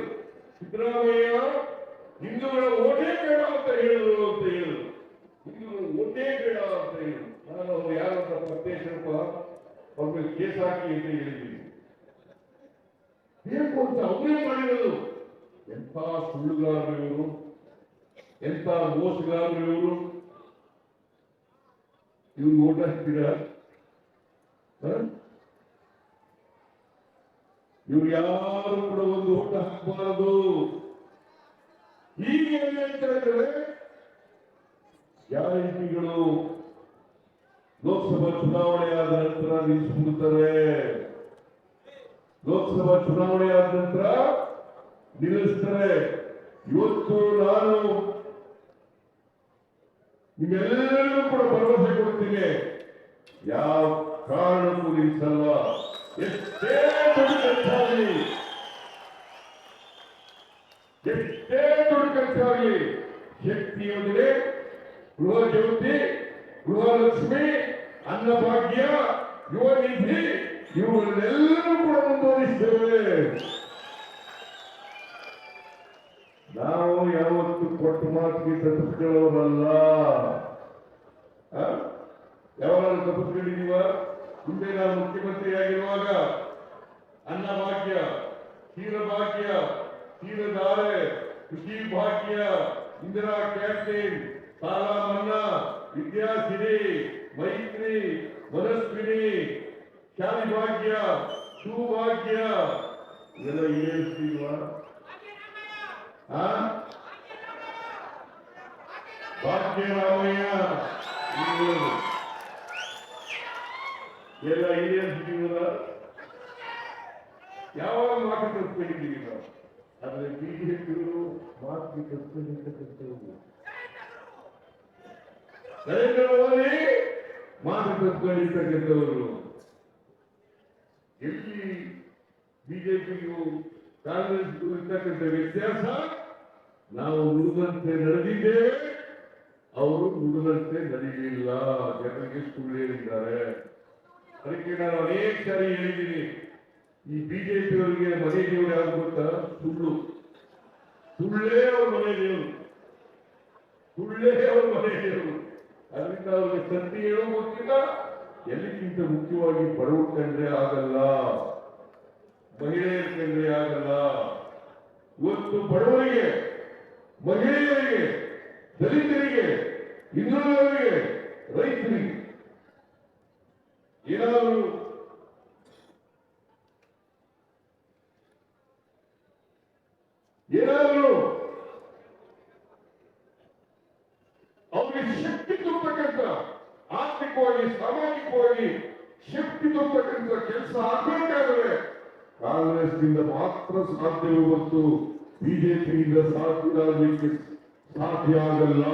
ಸಿದ್ದರಾಮಯ್ಯ ಹಿಂದೂಗಳ ಓಟೇ ಬೇಡ ಅಂತ ಹೇಳಿದ್ರು ಅಂತ ಹೇಳಿದ್ರು. ಹಿಂದೂಗಳ ಓಟೇ ಬೇಡ ಅಂತ ಹೇಳಿದ್ರು. ನಾನು ಅವ್ರು ಯಾರಂತ ಪತ್ತೇಶ್ವರಪ್ಪ ಅವ್ರ ಮೇಲೆ ಕೇಸ್ ಹಾಕಿ ಅಂತ ಹೇಳಿದ್ದೀನಿ. ಬೇಕು ಅಂತ ಅವರೇ ಮಾಡಿರೋದು. ಎಂಥ ಸುಳ್ಳುಗಾರರು ಇವರು, ಎಂಥ ಮೋಸಗಾರರು ಇವರು. ಇವ್ರು ಓಟ್ ಹಾಕ್ತೀರಾ? ಇವ್ರು ಯಾರು ಕೂಡ ಒಂದು ಓಟ್ ಹಾಕಬಾರದು. ಹೀಗೆ ಅಂತ ಹೇಳಿದ್ರೆ ಗ್ಯಾರಂಟಿಗಳು ಲೋಕಸಭಾ ಚುನಾವಣೆ ಆದ ನಂತರ ನಿಲ್ಲಿಸ್ಬಿಡ್ತಾರೆ. ಲೋಕಸಭಾ ಚುನಾವಣೆ ಆದ ನಂತರ ನಿಲ್ಲಿಸ್ತಾರೆ. ಇವತ್ತು ನಾನು ನಿಮ್ಮೆಲ್ಲರಿಗೂ ಕೂಡ ಭರವಸೆ ಕೊಡ್ತೀನಿ, ಯಾವ ಕಾರಣಕ್ಕೂ ನಿಲ್ಲಿಸಲ್ಲ. ಎಷ್ಟೇ ದುಡ್ಡು ಖರ್ಚಾಗಲಿ, ಎಷ್ಟೇ ದುಡ್ಡು ಖರ್ಚಾಗಲಿ, ಶಕ್ತಿ ಯೋಜನೆ, ಗೃಹ ಜ್ಯೋತಿ, ಗೃಹಲಕ್ಷ್ಮಿ, ಅನ್ನಭಾಗ್ಯ, ಯುವ ನಿಧಿ ಇವುಗಳನ್ನೆಲ್ಲರೂ ಕೂಡ ಮುಂದುವರಿಸ್ತೇವೆ. ನಾವು ಯಾವತ್ತು ಕೊಟ್ಟ ಮಾತಿಗೆ ತಪ್ಪಿಸ್ಕೊಳ್ಳೋರಲ್ಲ. ಯಾವಾಗಲೂ ತಪ್ಪಿಸ್ಕೊಂಡಿದೀವ? ಹಿಂದೆ ನಾವು ಮುಖ್ಯಮಂತ್ರಿ ಆಗಿರುವಾಗ ಅನ್ನಭಾಗ್ಯ, ಕ್ಷೀರಭಾಗ್ಯ, ಕ್ಷೀರಧಾರೆ, ಕೃಷಿ ಭಾಗ್ಯ, ಇಂದಿರಾ ಕ್ಯಾಂಟೀನ್, ಸಾಲ ಮನ್ನಾ, ವಿದ್ಯಾಸಿರಿ, ಮೈತ್ರಿ, ಮನಸ್ವಿನಿ, ಶಾಲಿ ಭಾಗ್ಯ, ಸುಭಾಗ್ಯ ಇವೆಲ್ಲ ಈಡೇರಿಸ್ತೀವಾ? ಭಾಗ್ಯರಾಮಯ್ಯ ಎಲ್ಲ ಈಡೇರಿಸ್ತೀವಲ್ಲ? ಯಾವಾಗ ಮಾತು ಕಲ್ತ್ಕೊಂಡಿದ್ದೀವಿ ನಾವು? ಆದ್ರೆ ಬಿಜೆಪಿಯವರು ಮಾತಿಗೆ ಕಲ್ತ್ಕೊಂಡಿರ್ತಕ್ಕಂಥವ್ರು. ನರೇಂದ್ರ ಮೋದಿ ಮಾತು ಕಲ್ತ್ಕೊಂಡಿರ್ತಕ್ಕಂಥವರು. ಎಲ್ಲಿ ಬಿಜೆಪಿಗೂ ಕಾಂಗ್ರೆಸ್ಗೂ ಇರ್ತಕ್ಕಂಥ ವ್ಯತ್ಯಾಸ, ನಾವು ನುಡಿದಂತೆ ನಡೆದಿದ್ದೇವೆ, ಅವರು ನುಡಿದಂತೆ ನಡೆಯಲಿಲ್ಲ. ಜನರಿಗೆ ಸುಳ್ಳು ಹೇಳಿದ್ದಾರೆ. ಅದಕ್ಕೆ ನಾನು ಅನೇಕ ಸಾರಿ ಹೇಳಿದ್ದೀನಿ, ಈ ಬಿಜೆಪಿಯವರಿಗೆ ಮನೆ ದೇವರು ಯಾರು ಗೊತ್ತಾ? ಸುಳ್ಳು. ಸುಳ್ಳೇ ಅವ್ರ ಮನೆ ದೇವರು, ಸುಳ್ಳೇ ಅವ್ರ ಮನೆ ದೇವರು. ಅದರಿಂದ ಅವ್ರಿಗೆ ಸತ್ಯ ಹೇಳೋ ಗೊತ್ತಿಲ್ಲ. ಎಲ್ಲಕ್ಕಿಂತ ಮುಖ್ಯವಾಗಿ ಬಡವರು ಕಂಡ್ರೆ ಆಗಲ್ಲ, ಮಹಿಳೆಯರ ಕಂಡ್ರೆ ಆಗಲ್ಲ. ಇವತ್ತು ಬಡವರಿಗೆ, ಮಹಿಳೆಯರಿಗೆ, ದಲಿತರಿಗೆ, ಹಿಂದುಳಿದವರಿಗೆ, ರೈತರಿಗೆ ಏನಾದರೂ ಅವರಿಗೆ ಶಕ್ತಿ ತುಂಬತಕ್ಕಂಥ, ಆರ್ಥಿಕವಾಗಿ ಸಾಮಾಜಿಕವಾಗಿ ಶಕ್ತಿ ತುಂಬತಕ್ಕಂಥ ಕೆಲಸ ಆಗಬೇಕಾದ್ರೆ ಕಾಂಗ್ರೆಸ್ನಿಂದ ಮಾತ್ರ ಸಾಧ್ಯವೇ ಹೊರತು ಬಿಜೆಪಿಯಿಂದ ಸಾಧ್ಯ ಆಗಲಿಕ್ಕೆ ಸಾಧ್ಯ ಆಗಲ್ಲ.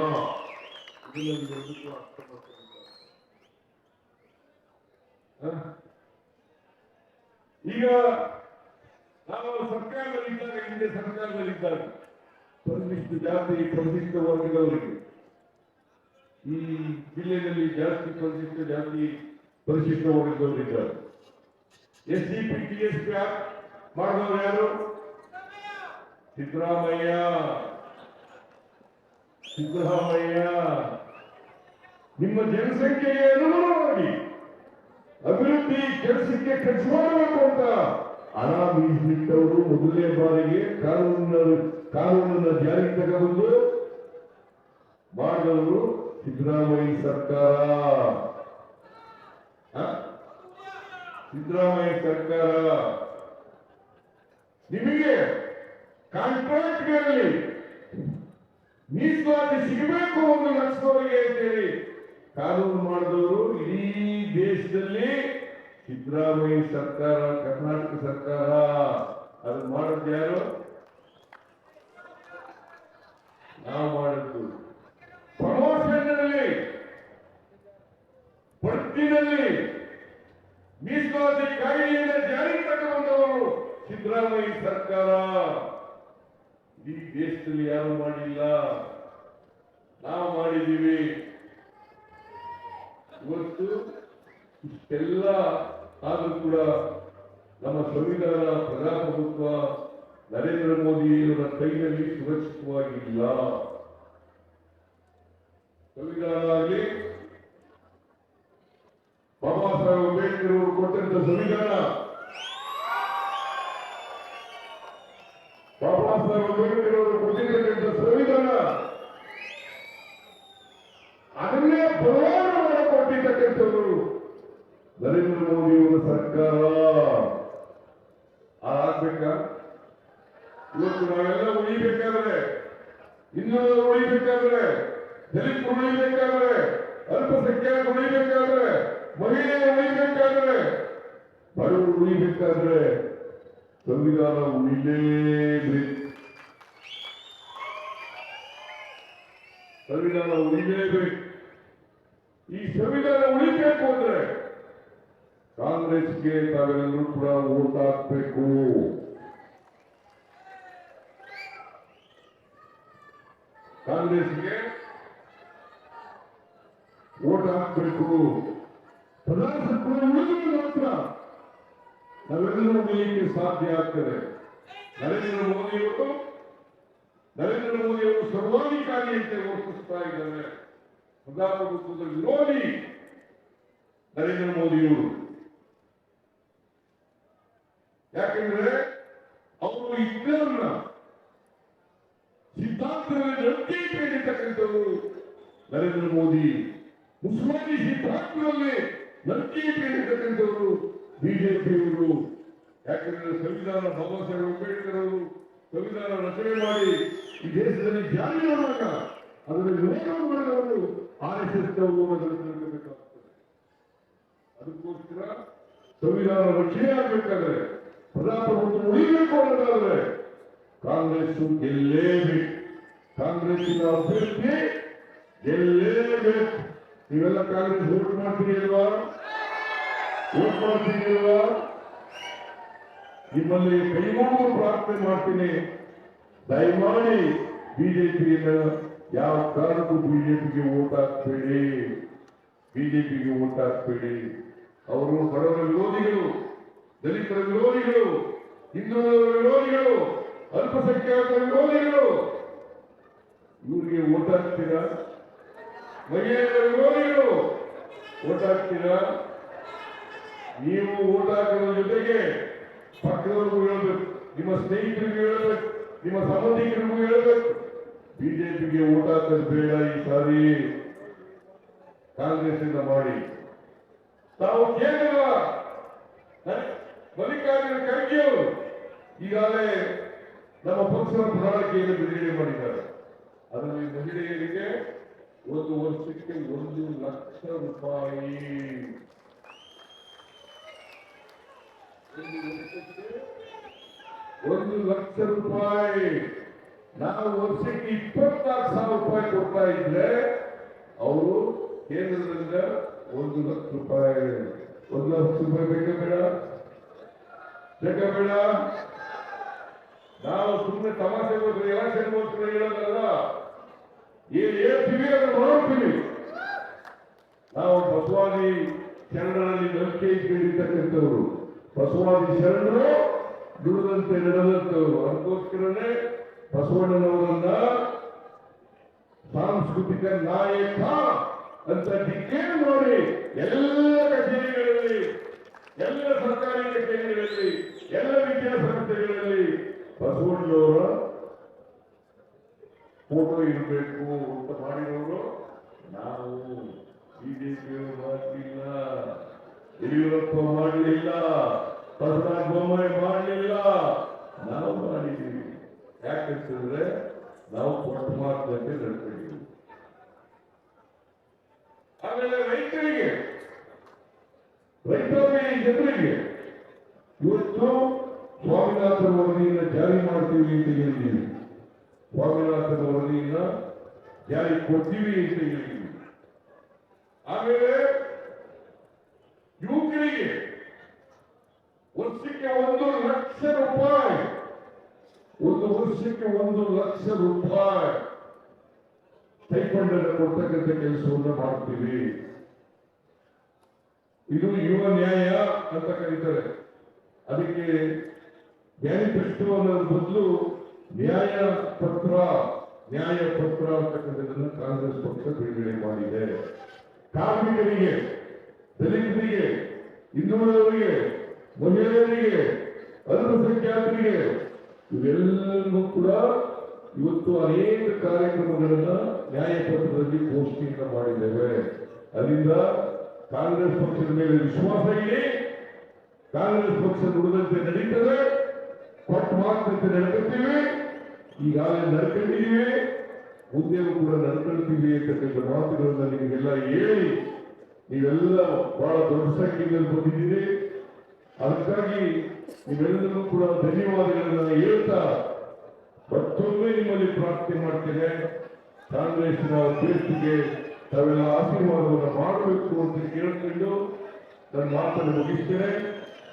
ಈಗ ನಾವು ಸರ್ಕಾರದಲ್ಲಿದ್ದಾಗ, ಹಿಂದೆ ಸರ್ಕಾರದಲ್ಲಿದ್ದಾಗ ಪರಿಶಿಷ್ಟ ಜಾತಿ ಪರಿಶಿಷ್ಟ ವರ್ಗದವರಿಗೆ ಈ ಜಿಲ್ಲೆಯಲ್ಲಿ ಜಾಸ್ತಿ ಪರಿಶಿಷ್ಟ ಜಾತಿ ಪರಿಶಿಷ್ಟ ವರ್ಗದವರಿದ್ದಾರೆ. SCP TSP ಮಾಡಿದವರು ಯಾರು? ಸಿದ್ದರಾಮಯ್ಯ. ಸಿದ್ದರಾಮಯ್ಯ ನಿಮ್ಮ ಜನಸಂಖ್ಯೆಗೆ ಅನುಗುಣವಾಗಿ ಅಭಿವೃದ್ಧಿ ಕೆಲಸಕ್ಕೆ ಖರ್ಚು ಮಾಡಬೇಕು ಅಂತ ಹಣ ಮೀಸಲಿಟ್ಟವರು ಮೊದಲನೇ ಬಾರಿಗೆ ಕಾನೂನನ್ನ ಜಾರಿಗೆ ತಗೊಂಡು ಮಾಡಿದವರು ಸಿದ್ದರಾಮಯ್ಯ ಸರ್ಕಾರ. ಸಿದ್ದರಾಮಯ್ಯ ಸರ್ಕಾರ ನಿಮಗೆ ಕಾಂಟ್ರಾಕ್ಟ್ಗಳಲ್ಲಿ ಮೀಸಲಾತಿ ಸಿಗಬೇಕು ಒಂದು ಲಕ್ಷದವರೆಗೆ ಅಂತೇಳಿ ಕಾನೂನು ಮಾಡಿದವರು ಇಡೀ ದೇಶದಲ್ಲಿ ಸಿದ್ದರಾಮಯ್ಯ ಸರ್ಕಾರ, ಕರ್ನಾಟಕ ಸರ್ಕಾರ. ಅದನ್ನು ಮಾಡಿದ್ದು ಯಾರು? ನಾವು ಮಾಡಿದ್ದು. ಪ್ರಮೋಷನ್ನಲ್ಲಿ, ಬಡ್ತಿನಲ್ಲಿ ಮೀಸಲಾತಿ ಕಾಯ್ದೆಯಿಂದ ಜಾರಿಗೆ ತಗೊಂಡವರು ಸಿದ್ದರಾಮಯ್ಯ ಸರ್ಕಾರ. ಈ ದೇಶದಲ್ಲಿ ಯಾರು ಮಾಡಿಲ್ಲ, ನಾವು ಮಾಡಿದ್ದೀವಿ. ಇವತ್ತು ಇಷ್ಟೆಲ್ಲ ಆದರೂ ಕೂಡ ನಮ್ಮ ಸಂವಿಧಾನ, ಪ್ರಜಾಪ್ರಭುತ್ವ ನರೇಂದ್ರ ಮೋದಿಯವರ ಕೈಯಲ್ಲಿ ಸುರಕ್ಷಿತವಾಗಿಲ್ಲ. ಸಂವಿಧಾನ ಆಗಲಿ, ಬಾಬಾ ಸಾಹೇಬ್ ಅಂಬೇಡ್ಕರ್ ಅವರು ಕೊಟ್ಟಂತ ಸಂವಿಧಾನ, ಬಾಬಾ ಸಾಹೇಬ್ ಅಂಬೇಡ್ಕರ್ ಅವರು ಕೊಟ್ಟಿರ್ತಕ್ಕಂಥ ಸಂವಿಧಾನ, ಅದನ್ನೇ ಬಲವಾದ ಮಾಡಿಕೊಟ್ಟಿರ್ತಕ್ಕಂಥವರು ನರೇಂದ್ರ ಮೋದಿಯವರ ಸರ್ಕಾರ. ಆಗ್ಬೇಕಾ? ಇವತ್ತು ನಾವೆಲ್ಲ ಉಳಿಬೇಕಾದ್ರೆ, ಹಿಂದುಳಿದವರು ಉಳಿಬೇಕಾದ್ರೆ, ದಲಿತರು ಉಳಿಬೇಕಾದ್ರೆ, ಅಲ್ಪಸಂಖ್ಯಾತರು ಉಳಿಬೇಕಾದ್ರೆ, ಮಹಿಳೆಯರು ಉಳಿಬೇಕಾದ್ರೆ, ಬಡವರು ಉಳಿಬೇಕಾದ್ರೆ ಸಂವಿಧಾನ ಉಳಿಲೇಬೇಕು. ಸಂವಿಧಾನ ಉಳಿಲೇಬೇಕು. ಈ ಸಂವಿಧಾನ ಉಳಿಬೇಕು ಅಂದ್ರೆ ಕಾಂಗ್ರೆಸ್ಗೆ ತಾವೆಲ್ಲರೂ ಕೂಡ ವೋಟ್ ಹಾಕಬೇಕು. ಕಾಂಗ್ರೆಸ್ಗೆ ವೋಟ್ ಹಾಕಬೇಕು. ಪ್ರಜಾಸತ್ವ ಉಳಿದ್ರೆ ಮಾತ್ರ ನಾವೆಲ್ಲರೂ ಉಳಿಯಲಿಕ್ಕೆ ಸಾಧ್ಯ ಆಗ್ತದೆ. ನರೇಂದ್ರ ಮೋದಿಯವರು ಸರ್ವಾಧಿಕಾರಿಯಂತೆ ವರ್ತಿಸ್ತಾ ಇದ್ದಾರೆ. ಪ್ರಜಾಪ್ರಭುತ್ವದ ವಿರೋಧಿ ನರೇಂದ್ರ ಮೋದಿಯವರು. ಯಾಕೆಂದ್ರೆ ಅವರು ಇದ್ದರನ್ನ ಸಿದ್ಧಾಂತದಲ್ಲಿ ನಂಬಿಕೆ ಇಟ್ಟಿರ್ತಕ್ಕಂಥವರು ನರೇಂದ್ರ ಮೋದಿ. ಮುಸಲ್ಮಾನಿ ಸಿದ್ಧಾಂತದಲ್ಲಿ ನಂಬಿಕೆ ಇಟ್ಟಿರ್ತಕ್ಕಂಥವರು ಬಿಜೆಪಿಯವರು. ಯಾಕೆಂದ್ರೆ ಸಂವಿಧಾನ, ಬಾಬಾ ಸಾಹೇಬ್ ಅಂಬೇಡ್ಕರ್ ಅವರು ಸಂವಿಧಾನ ರಚನೆ ಮಾಡಿ ಈ ದೇಶದಲ್ಲಿ ಜಾರಿ ಮಾಡುವಾಗ ಅದನ್ನು ವಿರೋಧ ಮಾಡಿದವರು RSS ತಿಳ್ಕೋಬೇಕಾಗ್ತದೆ. ಅದಕ್ಕೋಸ್ಕರ ಸಂವಿಧಾನ ರಕ್ಷಣೆ ಆಗಬೇಕಾದ್ರೆ, ಪ್ರಜಾಪ್ರಭುತ್ವ ಉಳಿಬೇಕು ಅನ್ನೋದಾದ್ರೆ ಕಾಂಗ್ರೆಸ್ ಗೆಲ್ಲೇಬೇಕು. ಕಾಂಗ್ರೆಸ್ಸಿನ ಅಭ್ಯರ್ಥಿ ಗೆಲ್ಲೇಬೇಕು. ನೀವೆಲ್ಲ ಕಾಂಗ್ರೆಸ್ ವೋಟ್ ಮಾಡ್ತೀರಿ ಅಲ್ವಾ? ವೋಟ್ ಮಾಡ್ತೀರಿ ಅಲ್ವಾ? ನಿಮ್ಮಲ್ಲಿ ಕೈಗೊಂಡು ಪ್ರಾರ್ಥನೆ ಮಾಡ್ತೀನಿ, ದಯಮಾಡಿ ಬಿಜೆಪಿಯಿಂದ ಯಾವ ಕಾರಣಕ್ಕೂ ಬಿಜೆಪಿಗೆ ವೋಟ್ ಹಾಕ್ಬೇಡಿ. ಬಿಜೆಪಿಗೆ ವೋಟ್ ಹಾಕ್ಬೇಡಿ. ಅವರು ಬಡವರ ವಿರೋಧಿಗಳು, ದಲಿತರ ವಿರೋಧಿಗಳು, ಹಿಂದುಳಿದವರ ವಿರೋಧಿಗಳು, ಅಲ್ಪಸಂಖ್ಯಾತರ ವಿರೋಧಿಗಳು, ಇವರಿಗೆ ಓಟ್ ಹಾಕ್ತೀರಾ? ಮಹಿಳೆಯರ ವಿರೋಧಿಗಳು ಓಟ್ ಹಾಕ್ತೀರಾ? ನೀವು ಓಟ್ ಹಾಕೋದ್ರ ಜೊತೆಗೆ ಪಕ್ಕದವ್ರಿಗೂ ಹೇಳ್ಬೇಕು, ನಿಮ್ಮ ಸ್ನೇಹಿತರಿಗೂ ಹೇಳ್ಬೇಕು, ನಿಮ್ಮ ಸಂಬಂಧಿಕರಿಗೂ ಹೇಳ್ಬೇಕು, ಬಿಜೆಪಿಗೆ ಓಟ್ ಹಾಕೋದು ಬೇಡ, ಈ ಸಾರಿ ಕಾಂಗ್ರೆಸ್ ಇಂದ ಮಾಡಿ. ತಾವು ಕೇಂದ್ರದ ಮಲ್ಲಿಕಾರ್ಜುನ ಖರ್ಗೆ ಅವರು ಈಗಾಗಲೇ ನಮ್ಮ ಪಕ್ಷದ ಪ್ರಣಾಳಿಕೆಯನ್ನು ಬಿಡುಗಡೆ ಮಾಡಿದ್ದಾರೆ. ಅದರಲ್ಲಿ ಮಹಿಳೆಯರಿಗೆ ಒಂದು ವರ್ಷಕ್ಕೆ 1,00,000 ರೂಪಾಯಿ, 1,00,000 ರೂಪಾಯಿ. ನಾವು ವರ್ಷಕ್ಕೆ 24,000 ರೂಪಾಯಿ ಕೊಡ್ತಾ ಇದ್ರೆ ಅವರು ಕೇಂದ್ರದಿಂದ 1,00,000 ರೂಪಾಯಿ. 1,00,000 ರೂಪಾಯಿ ಬೇಕಾ ಬೇಡ? ಬೇಕಾ ಬೇಡ? ನಾವು ಸುಮ್ಮನೆ ತಮಾಷೆಗೋಸ್ಕರ ಎಲೆಕ್ಷನ್ಗೋಸ್ಕರ ಹೇಳೋದಲ್ಲ, ಏನ್ ಹೇಳ್ತೀವಿ ಅದನ್ನು ಮಾಡ್ತೀವಿ. ನಾವು ಬಸವಾದಿ ಶರಣರಲ್ಲಿ ನಂಬಿಕೆ ಇಟ್ಕೊಂಡಿರ್ತಕ್ಕಂಥವ್ರು, ಬಸವಾದಿ ಶರಣರು ದುಡಿದಂತೆ ನಡೆದಂತವರು. ಅದಕ್ಕೋಸ್ಕರನೇ ಬಸವಣ್ಣನವರನ್ನ ಸಾಂಸ್ಕೃತಿಕ ನಾಯಕ ಅಂತ ಡಿಕ್ಲೇರ್ ಮಾಡಿ ಎಲ್ಲ ಕಚೇರಿಗಳಲ್ಲಿ, ಎಲ್ಲ ಸರ್ಕಾರಿ ಕಚೇರಿಗಳಲ್ಲಿ, ಎಲ್ಲ ವಿದ್ಯಾಸಂಸ್ಥೆಗಳಲ್ಲಿ ಬಸವಣ್ಣನವರ ಫೋಟೋ ಇರಬೇಕು ಅಂತ ಮಾಡಿದವರು ನಾವು. ಬಿಜೆಪಿಯವರು ಮಾಡಲಿಲ್ಲ, ಯಡಿಯೂರಪ್ಪ ಮಾಡಲಿಲ್ಲ, ಬಸವರಾಜ ಬೊಮ್ಮಾಯಿ ಮಾಡಲಿಲ್ಲ, ನಾವು ಮಾಡಿದ್ದೀವಿ. ಯಾಕಂತಂದ್ರೆ ನಾವು ಕೊಟ್ಟ ಮಾತುಕತೆ ನಡ್ಕೊಂಡಿದ್ದೀವಿ. ಆಮೇಲೆ ರೈತರಿಗೆ ಜನರಿಗೆ ಇವತ್ತು ಸ್ವಾಮಿನಾಥನ್ ವರದಿಯನ್ನು ಜಾರಿ ಮಾಡ್ತೀವಿ ಅಂತ ಹೇಳಿದ್ದೀವಿ, ಸ್ವಾಮಿನಾಥನ್ ವರದಿಯನ್ನು ಜಾರಿ ಕೊಡ್ತೀವಿ ಅಂತ ಹೇಳಿದ್ದೀವಿ. ಆಮೇಲೆ ಯುವಕರಿಗೆ ವರ್ಷಕ್ಕೆ 1,00,000 ರೂಪಾಯಿ, ಒಂದು ವರ್ಷಕ್ಕೆ 1,00,000 ರೂಪಾಯಿ ಸ್ಟೈಪಂಡ್ ಅನ್ನು ಕೊಡ್ತಕ್ಕಂಥ ಕೆಲಸವನ್ನು ಮಾಡ್ತೀವಿ. ಇದು ಯುವ ನ್ಯಾಯ ಅಂತ ಕರೀತಾರೆ. ಅದಕ್ಕೆ ಮ್ಯಾನಿಫೆಸ್ಟೋ ಅನ್ನೋದ್ರ ಬದಲು ನ್ಯಾಯ ಪತ್ರ ಅಂತಕ್ಕಂಥದ್ದನ್ನು ಕಾಂಗ್ರೆಸ್ ಪಕ್ಷ ಬಿಡುಗಡೆ ಮಾಡಿದೆ. ಕಾರ್ಮಿಕರಿಗೆ, ದಲಿತರಿಗೆ, ಹಿಂದುಳಿದವರಿಗೆ, ಮಹಿಳೆಯರಿಗೆ, ಅಲ್ಪಸಂಖ್ಯಾತರಿಗೆ ಇವೆಲ್ಲವೂ ಕೂಡ ಇವತ್ತು ಅನೇಕ ಕಾರ್ಯಕ್ರಮಗಳನ್ನ ನ್ಯಾಯಪತ್ರದಲ್ಲಿ ಘೋಷಣೆಯನ್ನು ಮಾಡಿದ್ದೇವೆ. ಅದರಿಂದ ಕಾಂಗ್ರೆಸ್ ಪಕ್ಷದ ಮೇಲೆ ವಿಶ್ವಾಸ ಇದೆ. ಕಾಂಗ್ರೆಸ್ ಪಕ್ಷ ನುಡಿದಂತೆ ನಡೀತದೆ, ಕೊಟ್ಟ ಮಾತಂತೆ ನಡ್ಕೊಳ್ತೀವಿ, ಈಗಾಗಲೇ ನಡ್ಕೊಂಡಿದ್ದೀವಿ, ಮುಂದೆಯೂ ಕೂಡ ನಡ್ಕೊಳ್ತೀವಿ ಅಂತಕ್ಕಂಥ ಮಾತುಗಳನ್ನ ನಿಮಗೆಲ್ಲ ಹೇಳಿ ನೀವೆಲ್ಲ ಬಹಳ ದೊಡ್ಡ ಸಂಖ್ಯೆಯಲ್ಲಿ ಬಂದಿದ್ದೀರಿ. ಅದಕ್ಕಾಗಿ ನೀವೆಲ್ಲರೂ ಕೂಡ ಧನ್ಯವಾದಗಳನ್ನು ಹೇಳ್ತಾ ಮತ್ತೊಮ್ಮೆ ನಿಮ್ಮಲ್ಲಿ ಪ್ರಾರ್ಥನೆ ಮಾಡ್ತೇನೆ, ಕಾಂಗ್ರೆಸ್ನ ಅಭ್ಯರ್ಥಿಗೆ ತಾವೆಲ್ಲ ಆಶೀರ್ವಾದವನ್ನು ಮಾಡಬೇಕು ಅಂತ ಕೇಳ್ಕೊಂಡು ನನ್ನ ಮಾತನ್ನು ಮುಗಿಸ್ತೇನೆ.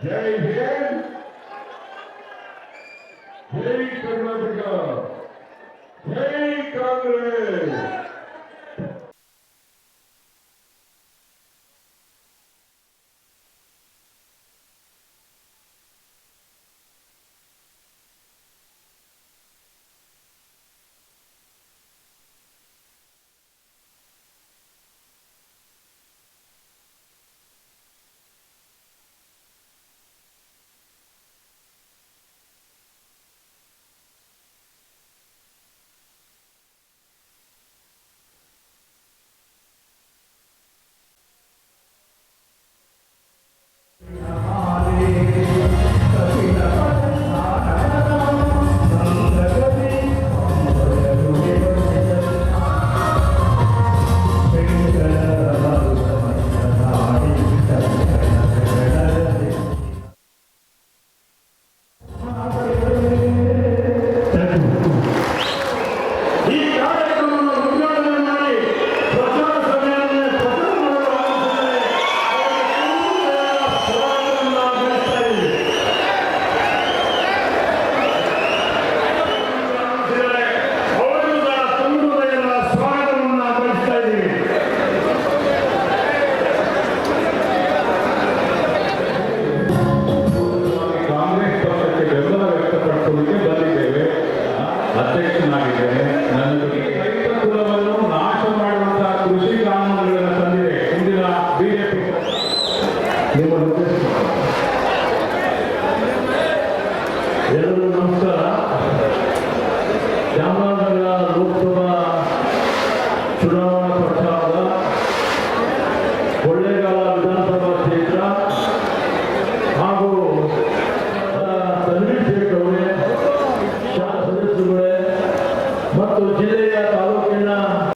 ಜೈ ಹಿಂದ್, ಜೈ ಕರ್ನಾಟಕ, ಜೈ ಕಾಂಗ್ರೆಸ್.